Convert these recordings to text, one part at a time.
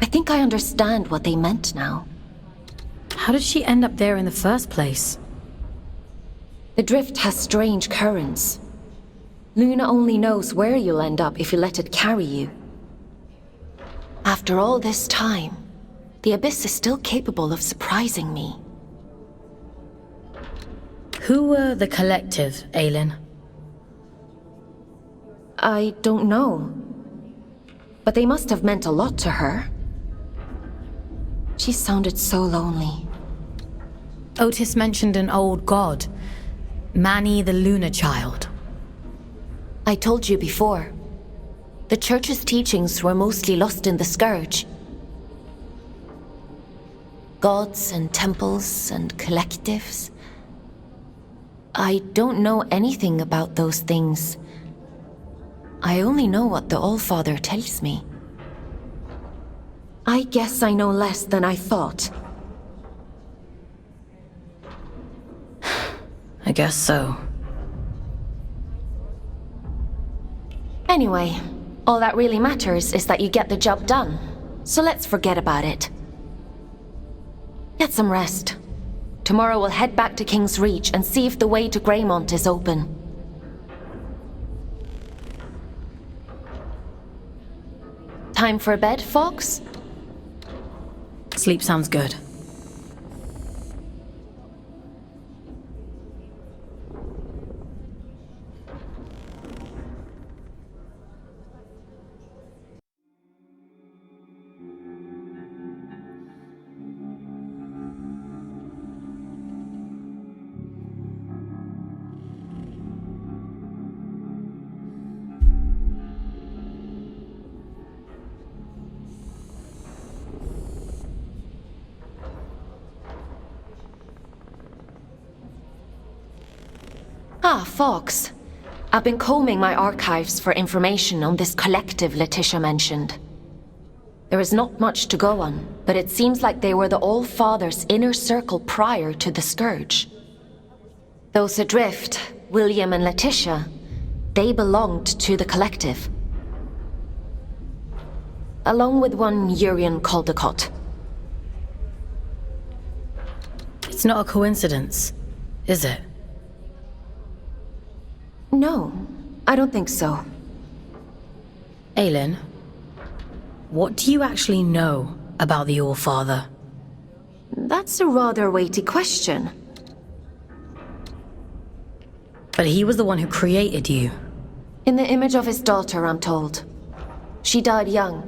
think I understand what they meant now. How did she end up there in the first place? The drift has strange currents. Luna only knows where you'll end up if you let it carry you. After all this time, the Abyss is still capable of surprising me. Who were the Collective, Aylin? I don't know. But they must have meant a lot to her. She sounded so lonely. Otis mentioned an old god. Manny the Lunar Child. I told you before. The Church's teachings were mostly lost in the Scourge. Gods and temples and collectives. I don't know anything about those things. I only know what the Allfather tells me. I guess I know less than I thought. I guess so. Anyway, all that really matters is that you get the job done. So let's forget about it. Get some rest. Tomorrow we'll head back to King's Reach and see if the way to Greymont is open. Time for bed, Fawkes? Sleep sounds good. Ah, Fawkes. I've been combing my archives for information on this collective Letitia mentioned. There is not much to go on, but it seems like they were the All-Father's inner circle prior to the Scourge. Those adrift, William and Letitia, they belonged to the collective. Along with one Urian Caldecott. It's not a coincidence, is it? No, I don't think so. Aylin, what do you actually know about the All-Father? That's a rather weighty question. But he was the one who created you. In the image of his daughter, I'm told. She died young.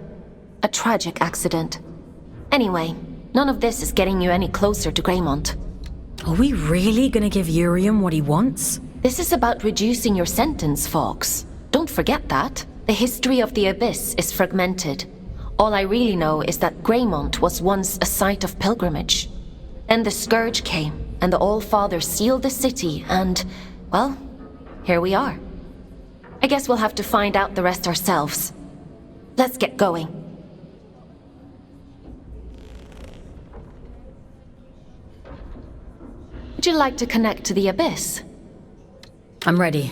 A tragic accident. Anyway, none of this is getting you any closer to Greymont. Are we really gonna give Urium what he wants? This is about reducing your sentence, Fawkes. Don't forget that. The history of the Abyss is fragmented. All I really know is that Greymont was once a site of pilgrimage. Then the Scourge came, and the All-Father sealed the city, and, well, here we are. I guess we'll have to find out the rest ourselves. Let's get going. Would you like to connect to the Abyss? I'm ready.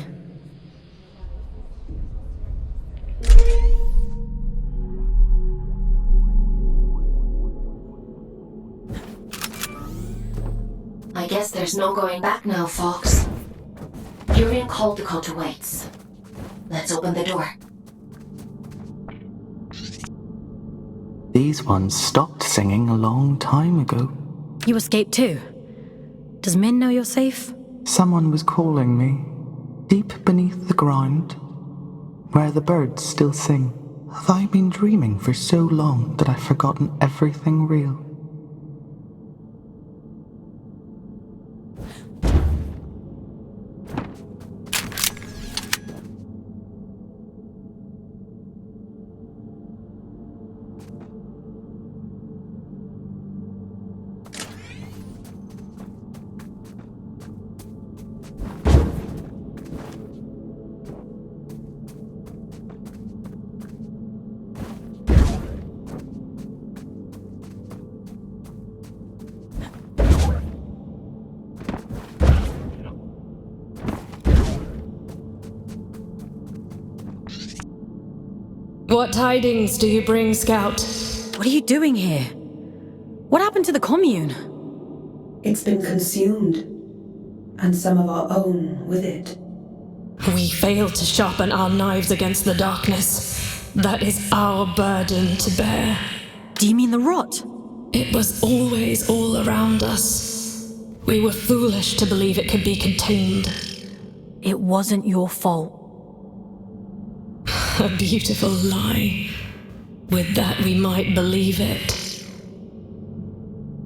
I guess there's no going back now, Fawkes. Urian Caldecott awaits. Let's open the door. These ones stopped singing a long time ago. You escaped too? Does Min know you're safe? Someone was calling me, deep beneath the ground, where the birds still sing. Have I been dreaming for so long that I've forgotten everything real? What tidings do you bring, Scout? What are you doing here? What happened to the commune? It's been consumed, and some of our own with it. We failed to sharpen our knives against the darkness. That is our burden to bear. Do you mean the rot? It was always all around us. We were foolish to believe it could be contained. It wasn't your fault. A beautiful lie. With that, we might believe it.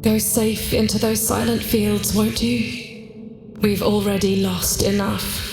Go safe into those silent fields, won't you? We've already lost enough.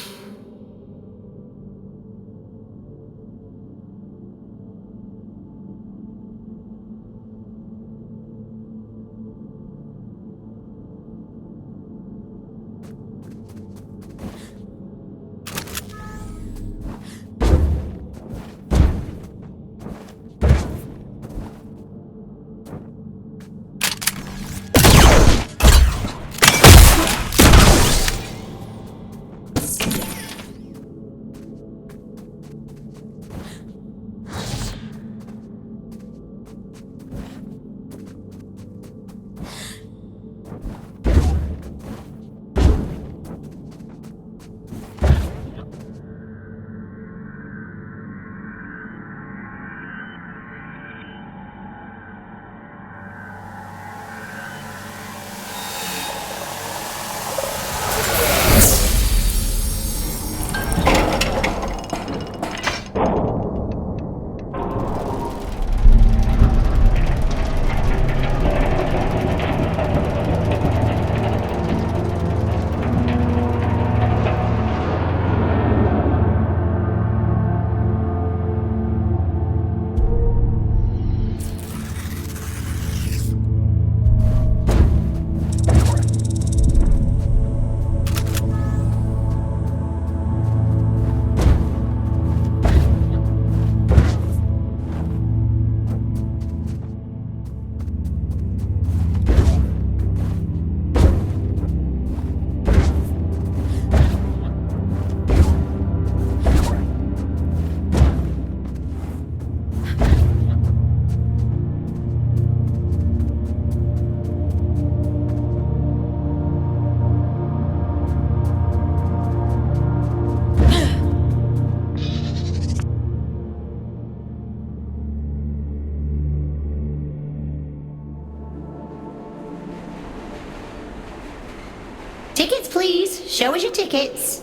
Tickets, please. Show us your tickets.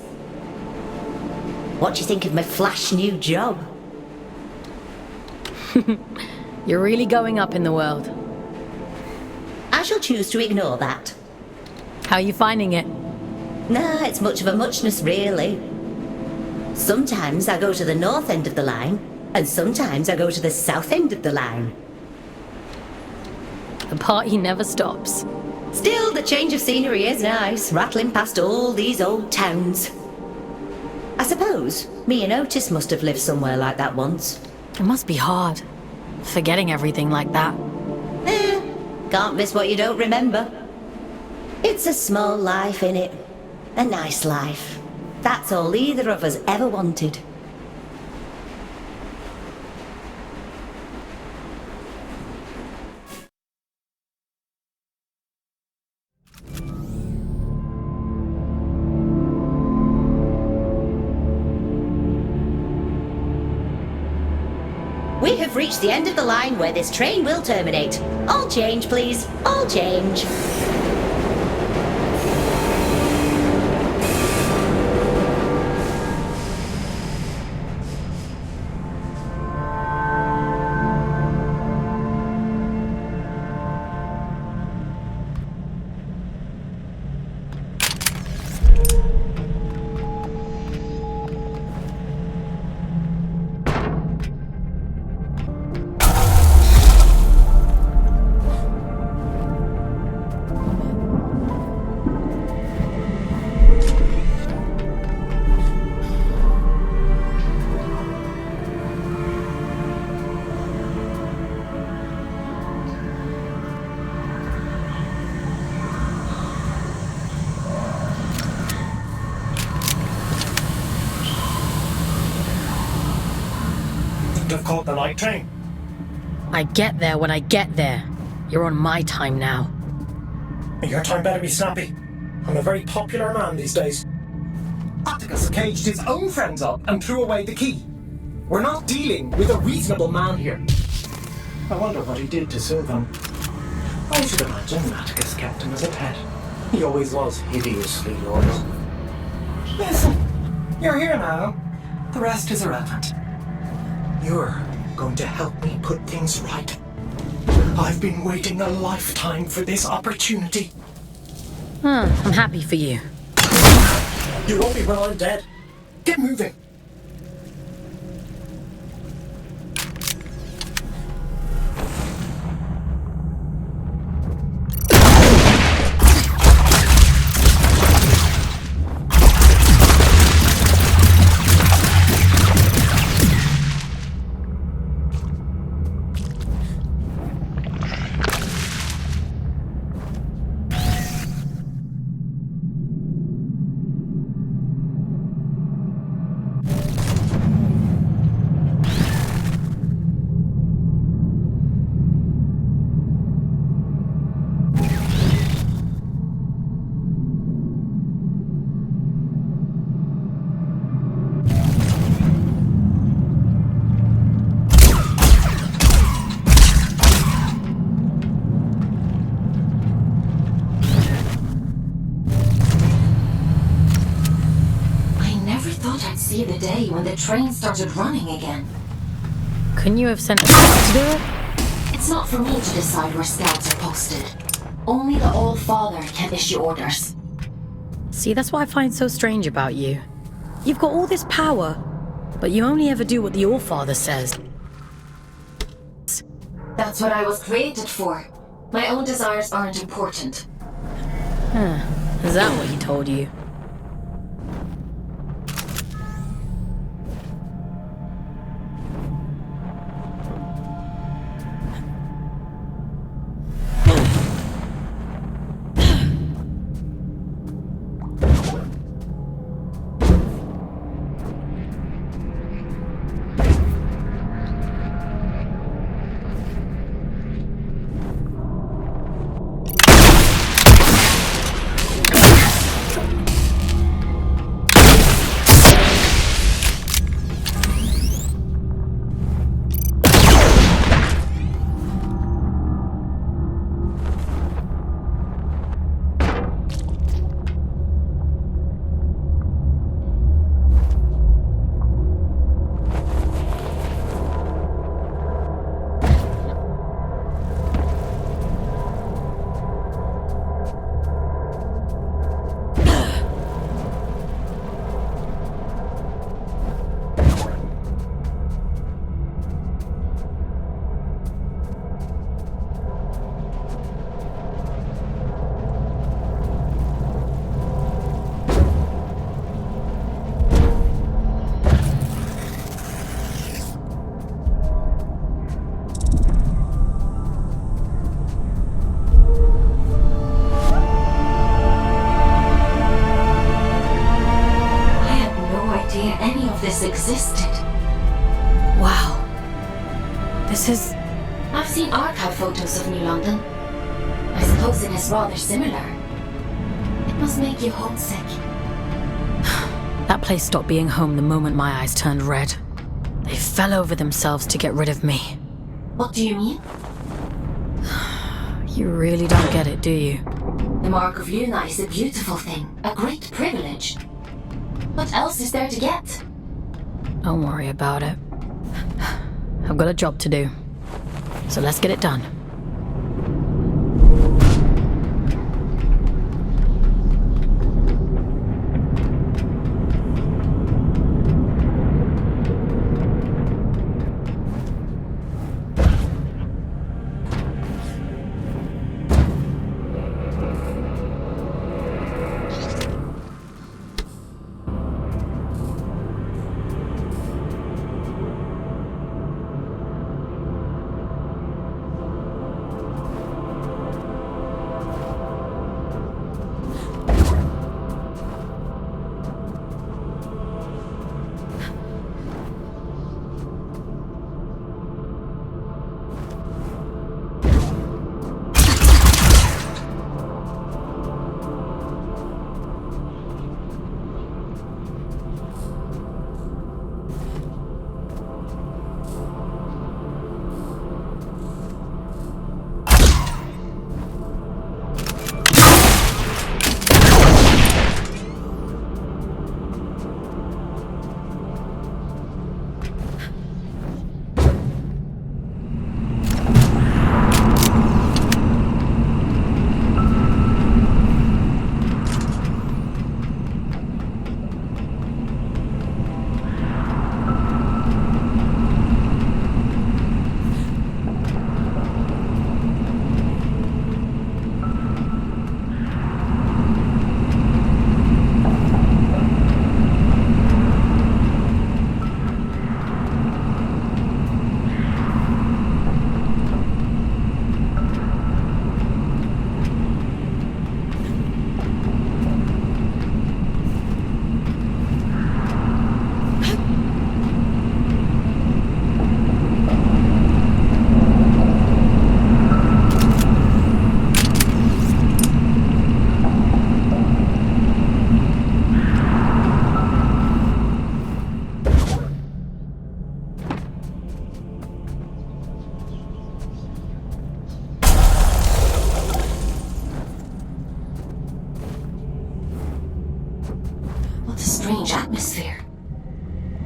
What do you think of my flash new job? You're really going up in the world. I shall choose to ignore that. How are you finding it? Nah, it's much of a muchness, really. Sometimes I go to the north end of the line, and sometimes I go to the south end of the line. The party never stops. Still, the change of scenery is nice, rattling past all these old towns. I suppose me and Otis must have lived somewhere like that once. It must be hard, forgetting everything like that. Can't miss what you don't remember. It's a small life, innit? A nice life. That's all either of us ever wanted. We have reached the end of the line where this train will terminate. All change, please. All change. Have caught the night train. I get there when I get there. You're on my time now. Your time better be snappy. I'm a very popular man these days. Atticus caged his own friends up and threw away the key. We're not dealing with a reasonable man here. I wonder what he did to serve him. I should imagine Atticus kept him as a pet. He always was hideously loyal. Listen, you're here now. The rest is irrelevant. You're going to help me put things right. I've been waiting a lifetime for this opportunity. I'm happy for you. You won't be when I'm dead. Get moving. See the day when the train started running again. Couldn't you have sent a scout to do it? It's not for me to decide where scouts are posted. Only the All-Father can issue orders. See, that's what I find so strange about you. You've got all this power, but you only ever do what the All-Father says. That's what I was created for. My own desires aren't important. Is that what he told you? Existed. Wow. This is... I've seen archive photos of New London. I suppose it is rather similar. It must make you homesick. That place stopped being home the moment my eyes turned red. They fell over themselves to get rid of me. What do you mean? You really don't get it, do you? The Mark of Luna is a beautiful thing, a great privilege. What else is there to get? Don't worry about it. I've got a job to do. So let's get it done.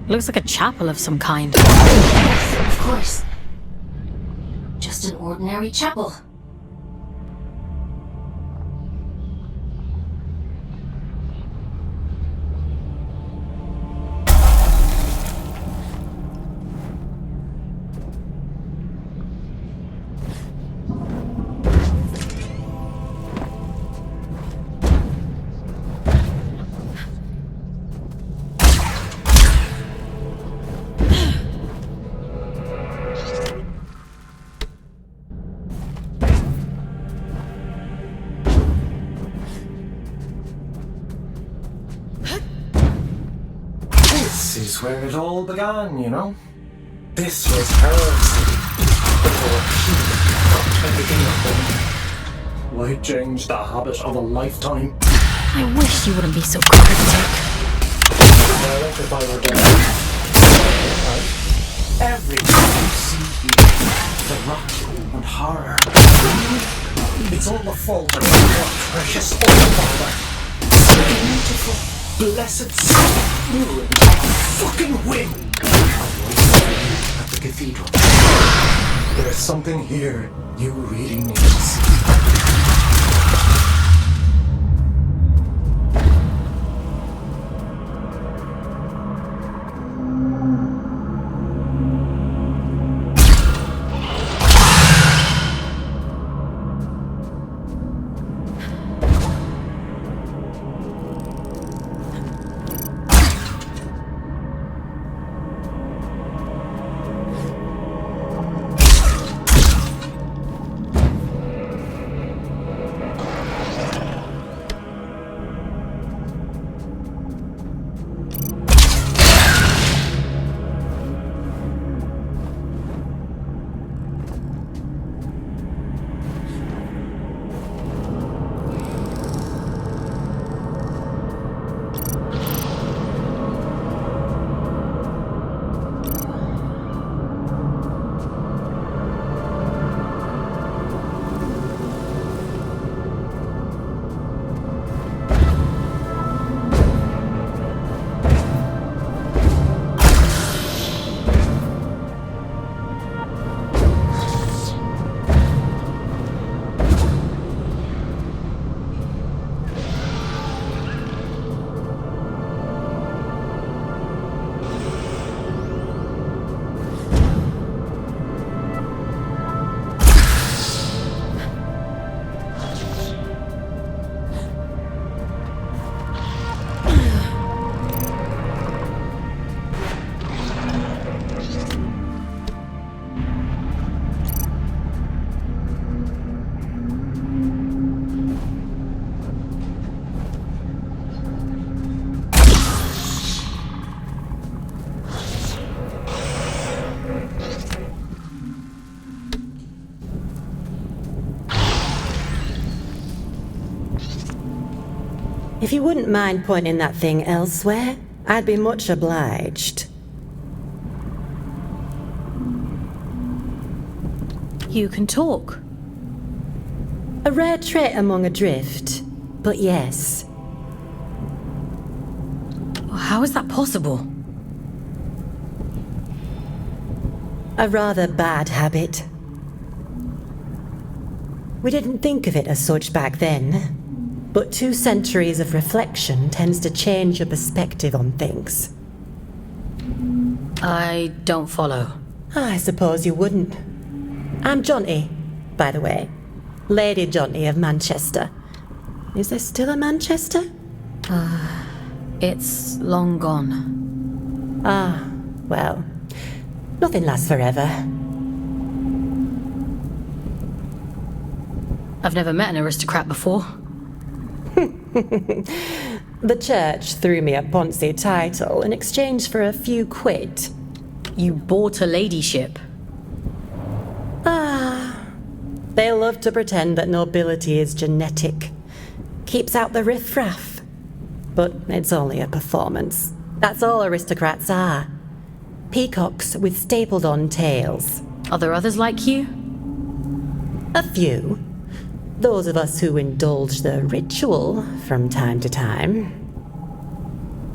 Looks like a chapel of some kind. Yes, of course. Just an ordinary chapel. This is where it all began, you know? This was her city. Before she fucked everything up. Why change the habit of a lifetime? I wish you wouldn't be so cryptic. Well, if I were dead. Everything you see here, the rot and horror. It's all the fault of your precious old father. Beautiful, blessed city ruined by a fucking whim. At the cathedral. There's something here you really need to see. If you wouldn't mind pointing that thing elsewhere, I'd be much obliged. You can talk. A rare trait among a drift, but yes. How is that possible? A rather bad habit. We didn't think of it as such back then, but 2 centuries of reflection tends to change your perspective on things. I don't follow. I suppose you wouldn't. I'm Jonty, by the way. Lady Jonty of Manchester. Is there still a Manchester? It's long gone. Ah, well, nothing lasts forever. I've never met an aristocrat before. The church threw me a Ponzi title in exchange for a few quid. You bought a ladyship. They love to pretend that nobility is genetic. Keeps out the riffraff. But it's only a performance. That's all aristocrats are. Peacocks with stapled-on tails. Are there others like you? A few. Those of us who indulge the ritual from time to time.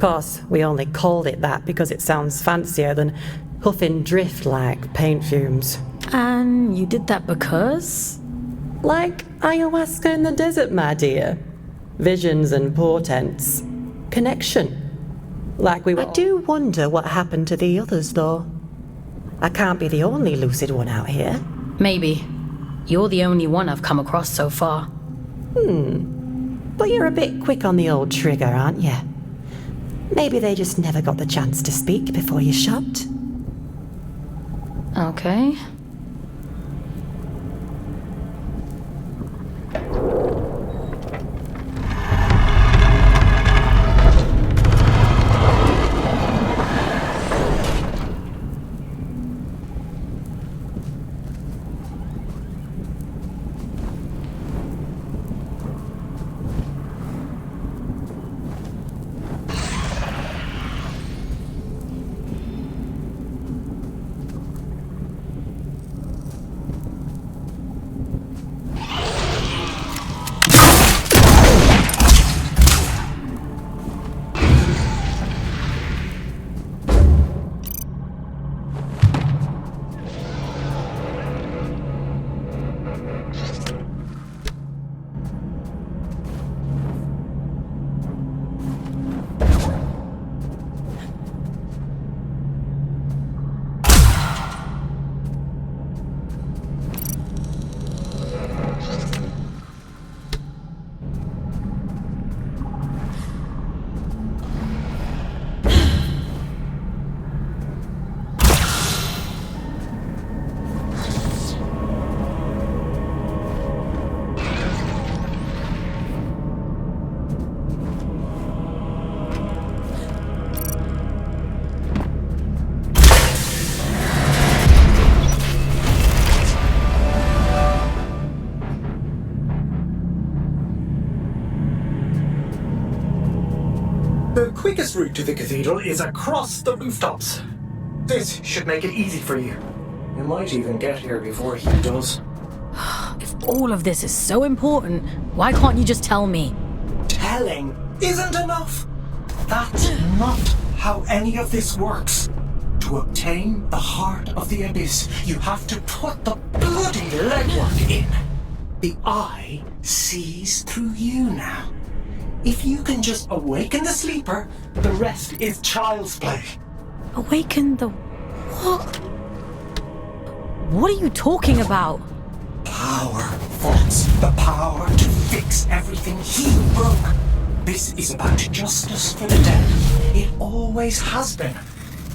course, we only called it that because it sounds fancier than huffing drift like paint fumes. And you did that because? Like ayahuasca in the desert, my dear. Visions and portents. Connection. Like we were. I do wonder what happened to the others, though. I can't be the only lucid one out here. Maybe. You're the only one I've come across so far. But you're a bit quick on the old trigger, aren't you? Maybe they just never got the chance to speak before you shot. Okay. The quickest route to the cathedral is across the rooftops. This should make it easy for you. You might even get here before he does. If all of this is so important, why can't you just tell me? Telling isn't enough. That's not how any of this works. To obtain the heart of the abyss, you have to put the bloody legwork in. The eye sees through you now. If you can just awaken the sleeper, the rest is child's play. Awaken the... what? What are you talking about? Power, Fawkes. The power to fix everything he broke. This is about justice for the dead. It always has been.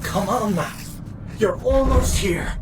Come on, man. You're almost here.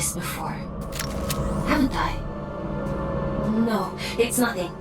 this before. Haven't I? No, it's nothing.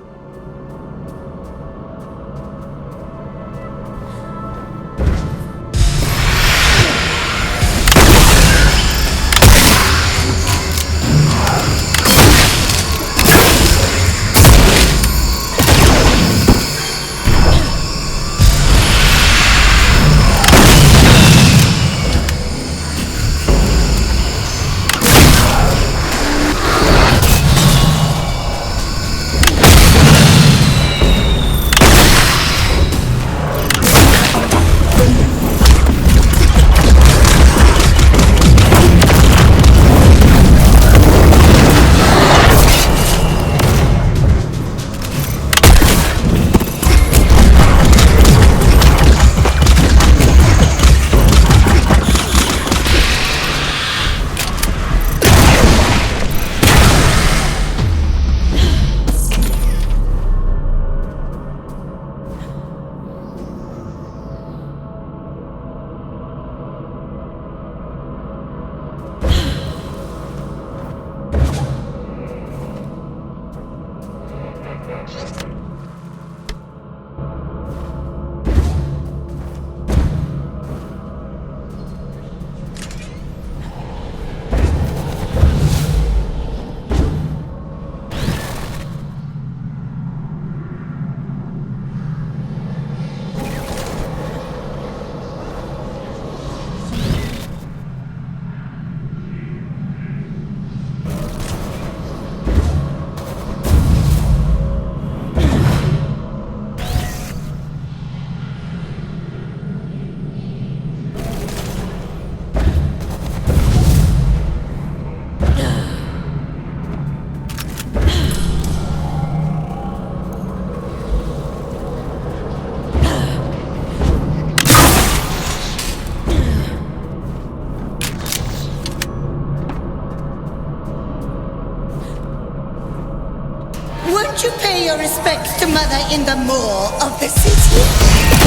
Won't you pay your respects to Mother in the maw of the city?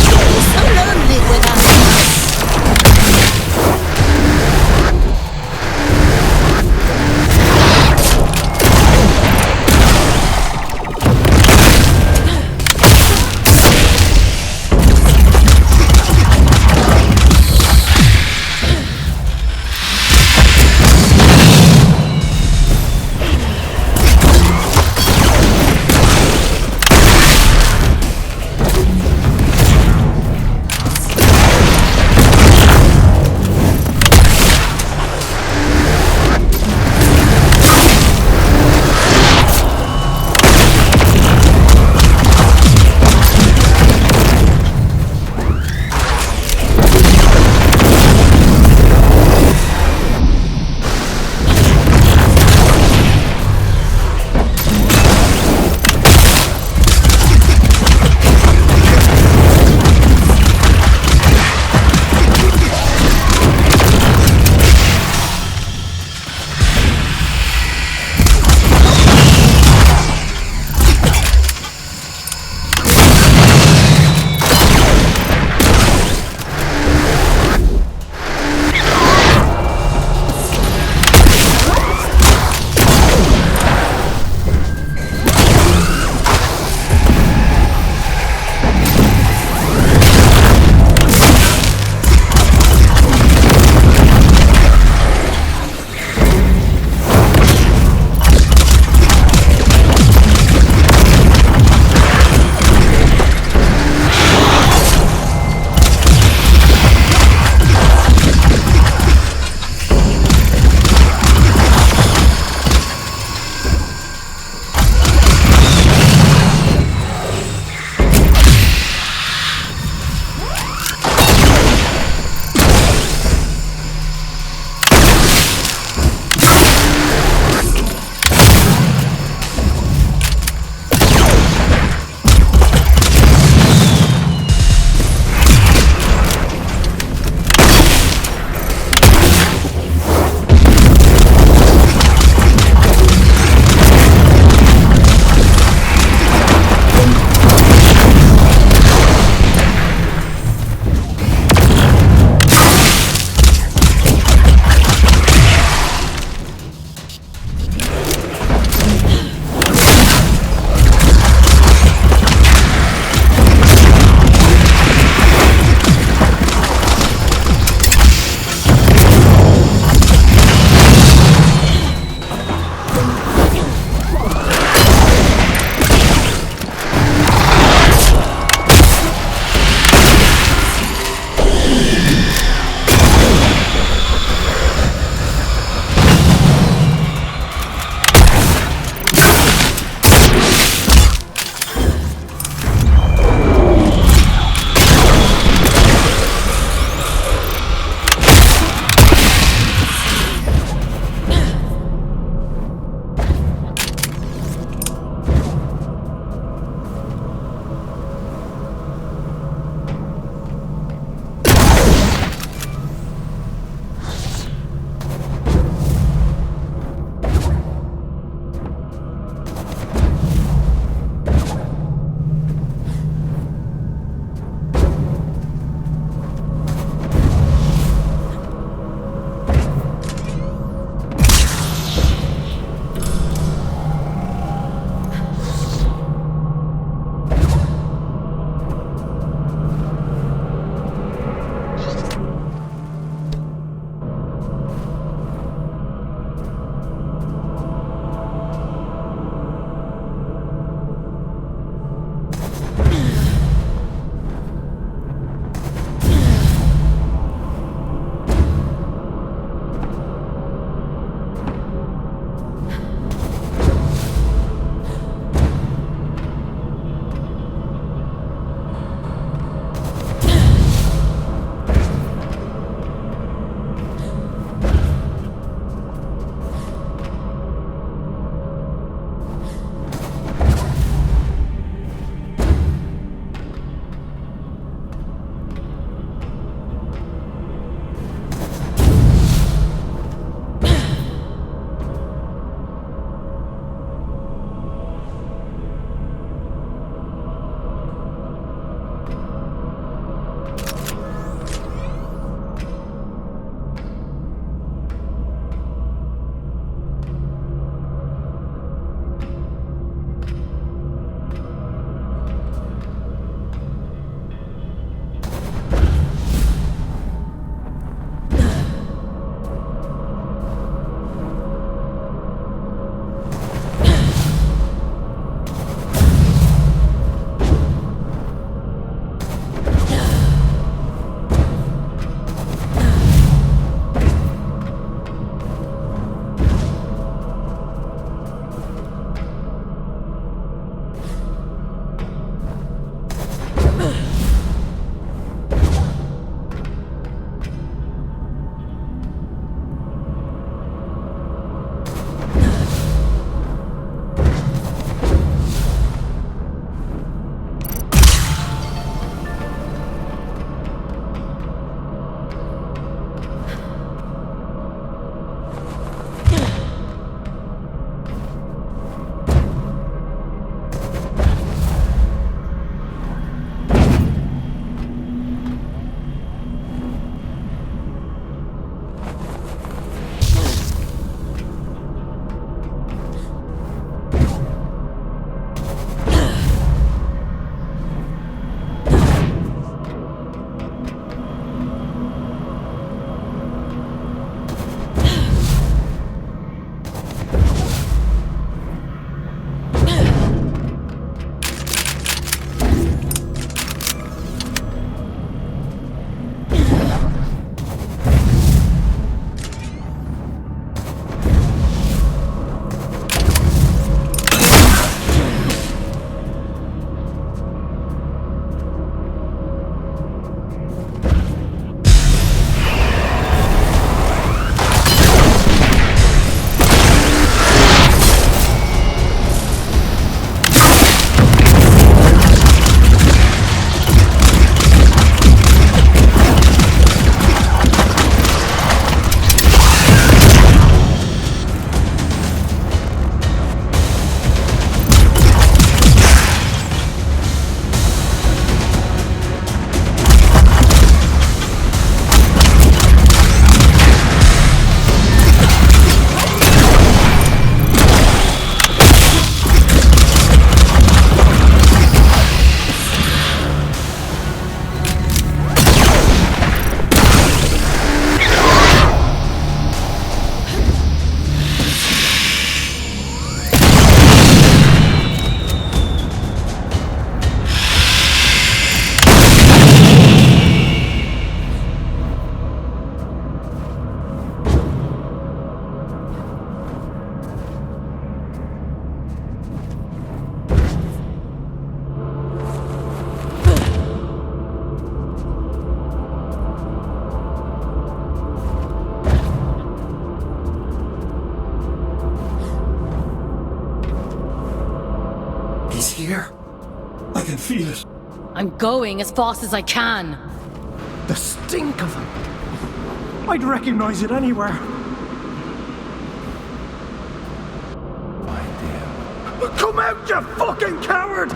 She's so lonely without us. here. I can feel it. I'm going as fast as I can. The stink of them. I'd recognize it anywhere. My dear. Come out, you fucking coward!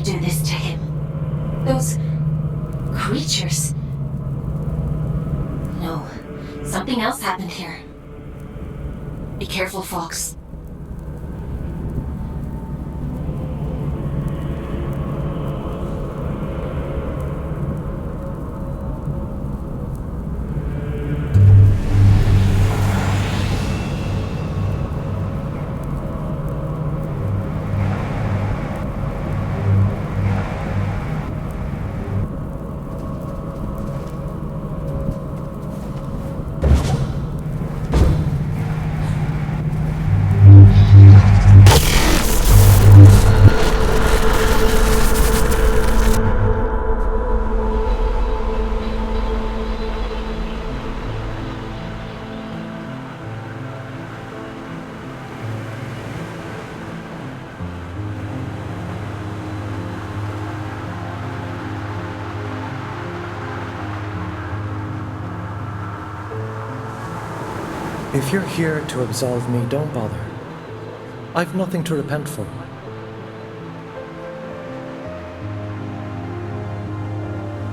do this to him. Those creatures. No, something else happened here. Be careful, Fawkes. If you're here to absolve me, don't bother. I've nothing to repent for.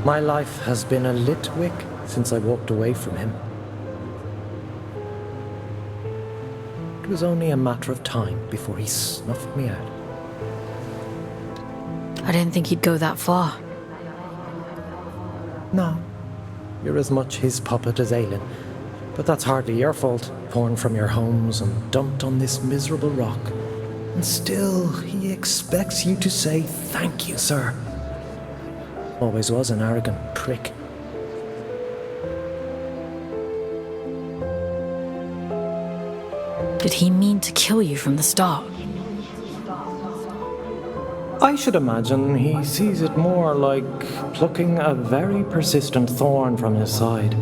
My life has been a lit wick since I walked away from him. It was only a matter of time before he snuffed me out. I didn't think he'd go that far. No, you're as much his puppet as Aylin. But that's hardly your fault, torn from your homes and dumped on this miserable rock. And still, he expects you to say, "Thank you, sir." Always was an arrogant prick. Did he mean to kill you from the start? I should imagine he sees it more like plucking a very persistent thorn from his side.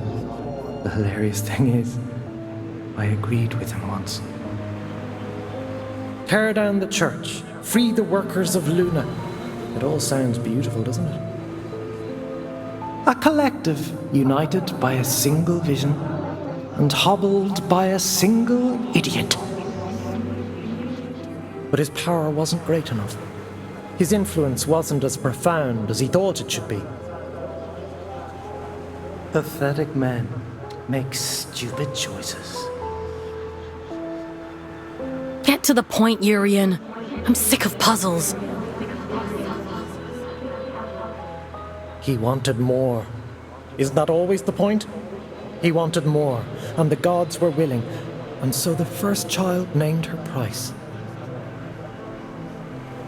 The hilarious thing is, I agreed with him once. Tear down the church, free the workers of Luna. It all sounds beautiful, doesn't it? A collective united by a single vision and hobbled by a single idiot. But his power wasn't great enough. His influence wasn't as profound as he thought it should be. Pathetic men make stupid choices. Get to the point, Urian. I'm sick of puzzles. He wanted more. Isn't that always the point? He wanted more, and the gods were willing, and so the first child named her price.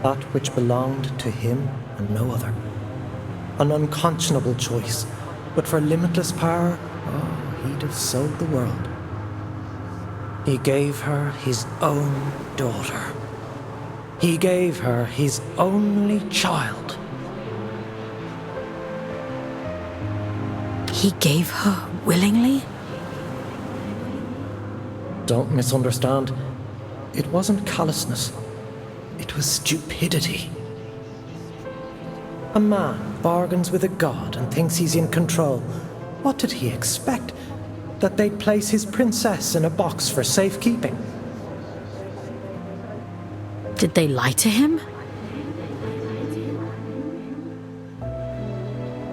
That which belonged to him and no other. An unconscionable choice, but for limitless power, he'd have sold the world. He gave her his own daughter. He gave her his only child. He gave her willingly? Don't misunderstand. It wasn't callousness. It was stupidity. A man bargains with a god and thinks he's in control. What did he expect? That they'd place his princess in a box for safekeeping? Did they lie to him?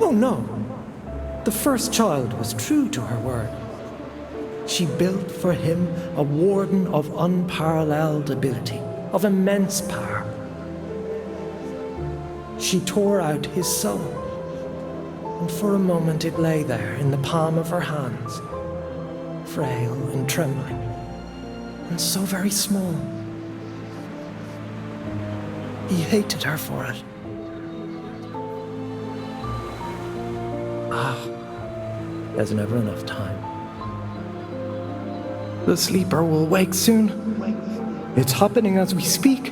Oh no. The first child was true to her word. She built for him a warden of unparalleled ability, of immense power. She tore out his soul, and for a moment it lay there in the palm of her hands, frail and trembling, and so very small. He hated her for it. There's never enough time. The sleeper will wake soon. It's happening as we speak.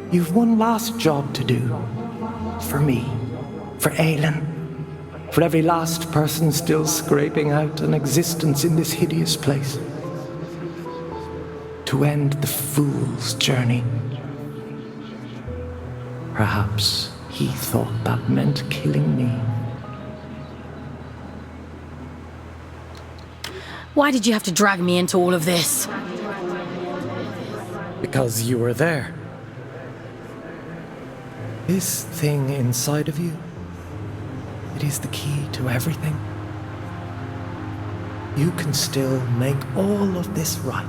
You've one last job to do. For me. For Aylin. For every last person still scraping out an existence in this hideous place. To end the fool's journey. Perhaps he thought that meant killing me. Why did you have to drag me into all of this? Because you were there. This thing inside of you, it is the key to everything. You can still make all of this right.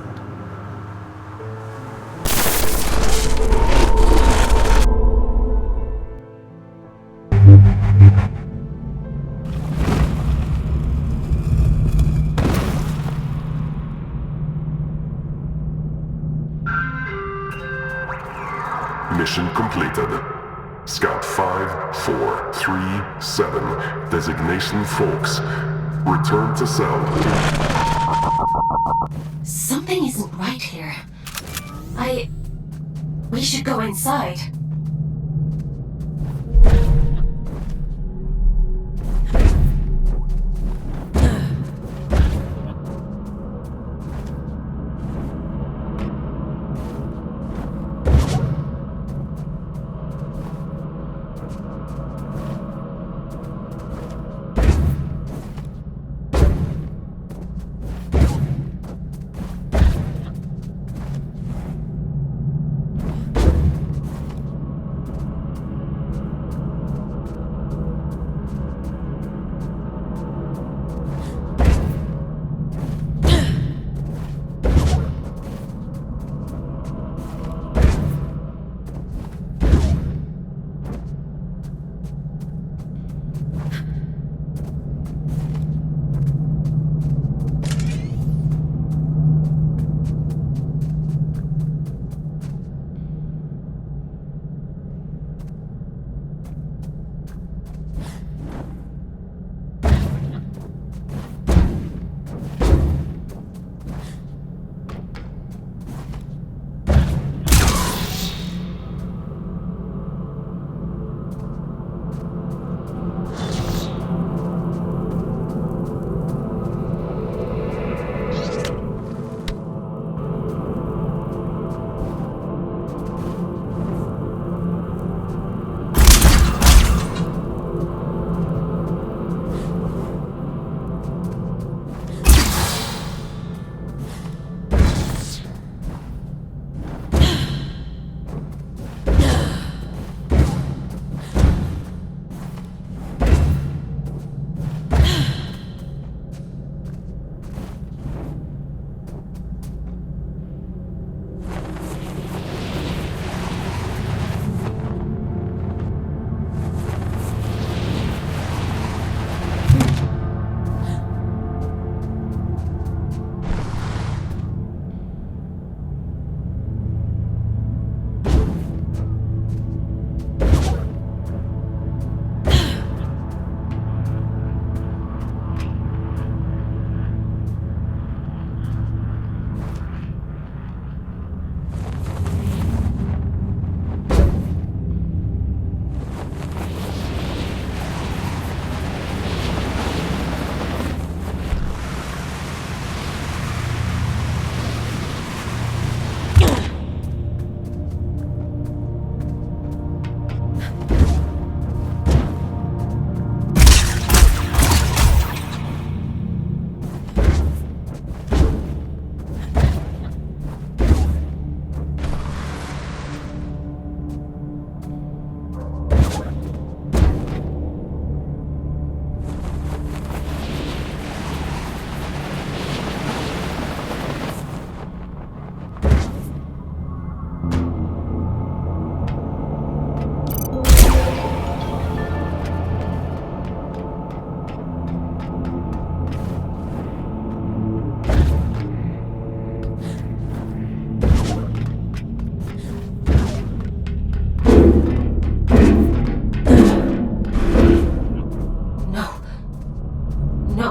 Mission completed. Scout 5437, designation Fawkes. Return to cell. Something isn't right here. We should go inside.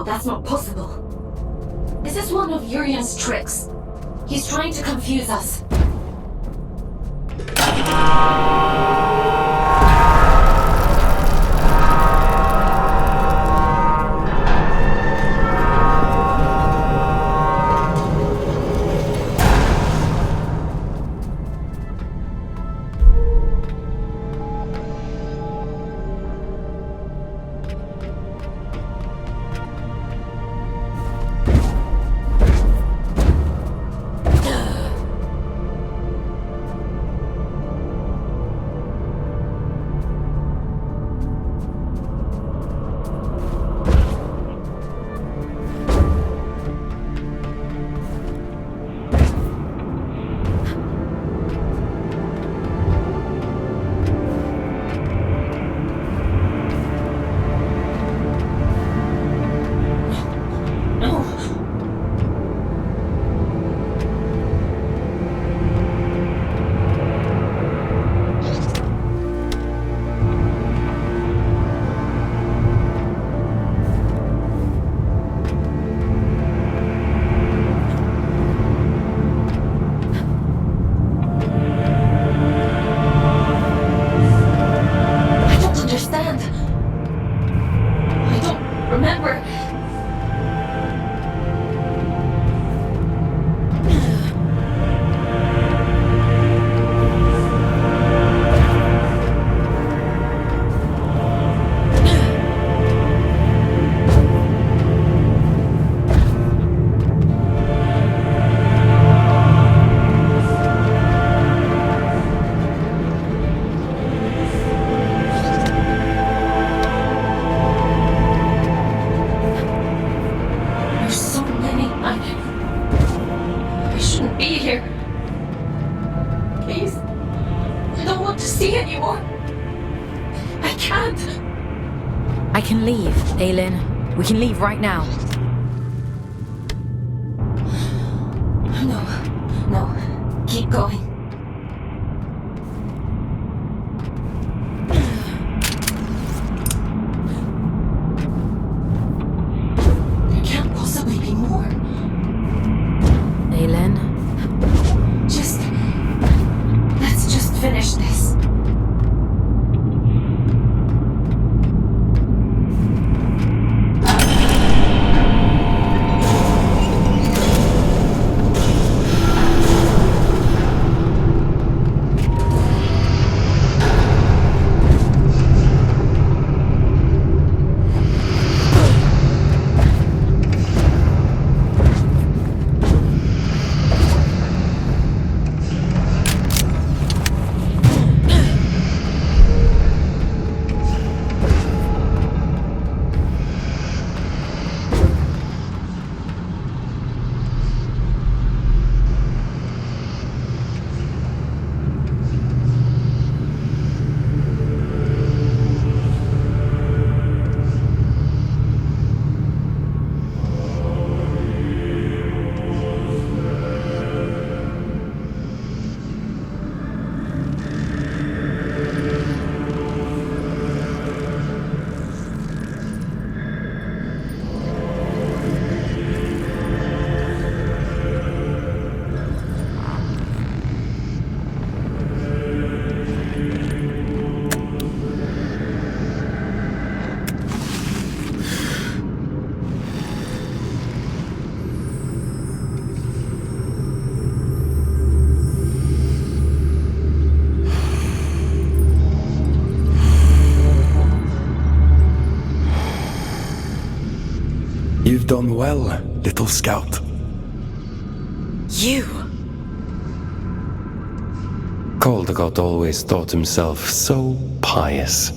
That's not possible. This is one of Urian's tricks. He's trying to confuse us. want to see anymore. I can't. I can leave, Aylin. We can leave right now. No. Keep going. There can't possibly be more. Aylin? Let's just finish this. You've done well, little scout. You! Caldecott always thought himself so pious,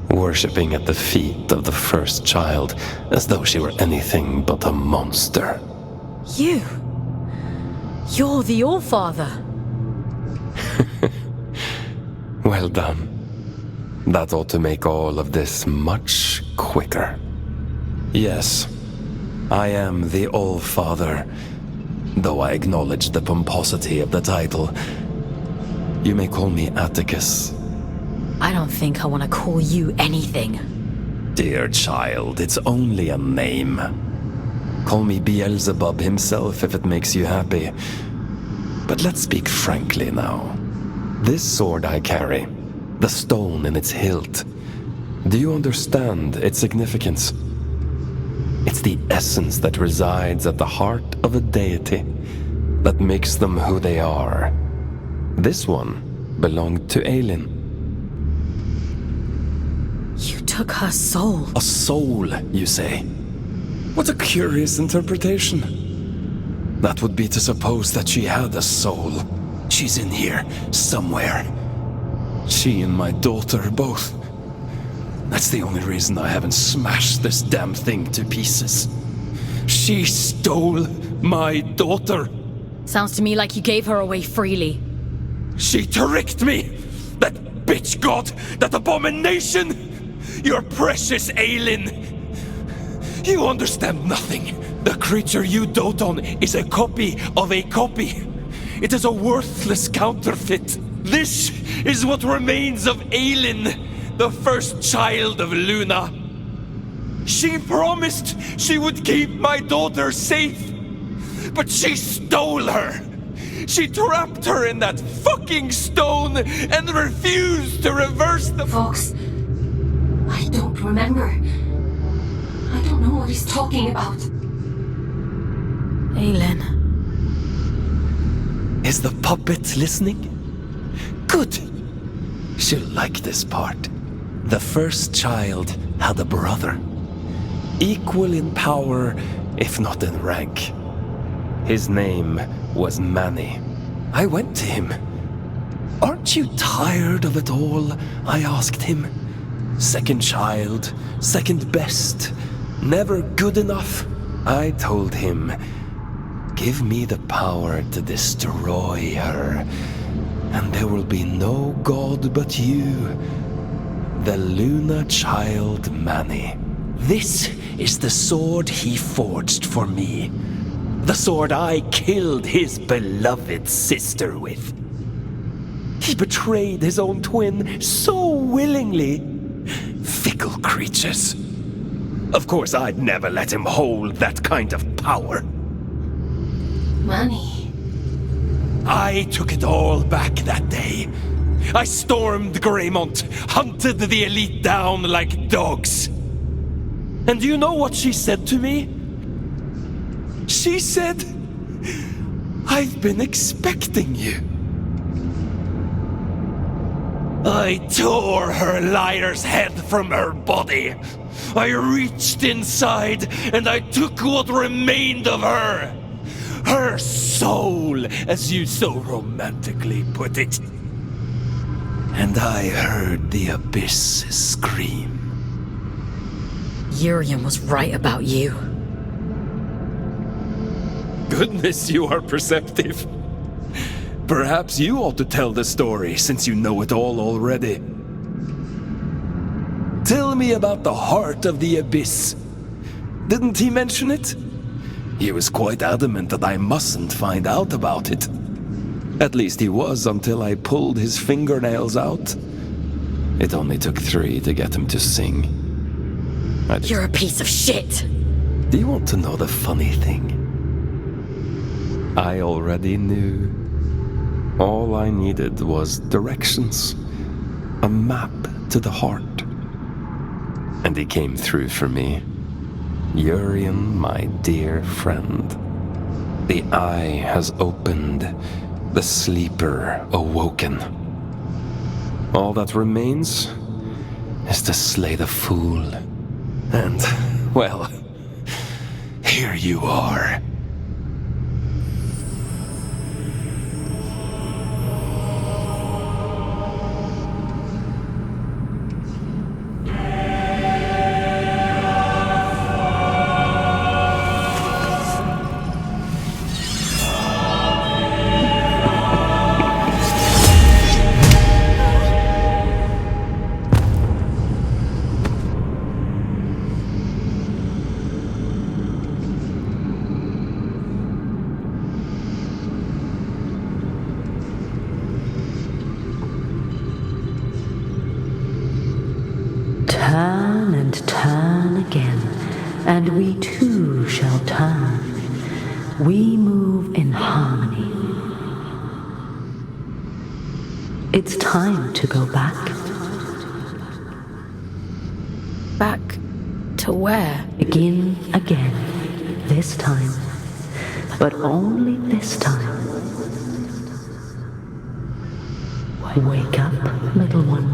worshipping at the feet of the first child as though she were anything but a monster. You! You're the Allfather! Well done. That ought to make all of this much quicker. Yes, I am the Allfather, though I acknowledge the pomposity of the title. You may call me Atticus. I don't think I want to call you anything. Dear child, it's only a name. Call me Beelzebub himself if it makes you happy. But let's speak frankly now. This sword I carry, the stone in its hilt, do you understand its significance? It's the essence that resides at the heart of a deity that makes them who they are. This one belonged to Aylin. You took her soul. A soul, you say? What a curious interpretation. That would be to suppose that she had a soul. She's in here, somewhere. She and my daughter both. That's the only reason I haven't smashed this damn thing to pieces. She stole my daughter. Sounds to me like you gave her away freely. She tricked me! That bitch god! That abomination! Your precious Aylin! You understand nothing. The creature you dote on is a copy of a copy. It is a worthless counterfeit. This is what remains of Aylin, the first child of Luna. She promised she would keep my daughter safe, but she stole her. She trapped her in that fucking stone and refused to reverse the— Fawkes, I don't remember. I don't know what he's talking about. Aylin. Is the puppet listening? Good. She'll like this part. The first child had a brother. Equal in power, if not in rank. His name was Manny. I went to him. Aren't you tired of it all? I asked him. Second child, second best, never good enough. I told him, give me the power to destroy her, and there will be no god but you, the Luna child Manny. This is the sword he forged for me. The sword I killed his beloved sister with. He betrayed his own twin so willingly. Fickle creatures. Of course, I'd never let him hold that kind of power. Manny. I took it all back that day. I stormed Greymont, hunted the elite down like dogs. And do you know what she said to me? She said, "I've been expecting you." I tore her liar's head from her body. I reached inside and I took what remained of her. Her soul, as you so romantically put it. And I heard the abyss scream. Urian was right about you. Goodness, you are perceptive. Perhaps you ought to tell the story, since you know it all already. Tell me about the heart of the abyss. Didn't he mention it? He was quite adamant that I mustn't find out about it. At least he was until I pulled his fingernails out. It only took 3 to get him to sing. You're a piece of shit! Do you want to know the funny thing? I already knew. All I needed was directions. A map to the heart. And he came through for me. Urian, my dear friend. The eye has opened. The sleeper awoken. All that remains is to slay the fool. And, well, here you are. Turn and turn again, and we too shall turn. We move in harmony. It's time to go back. Back to where? Begin again, this time. But only this time. Wake up, little one.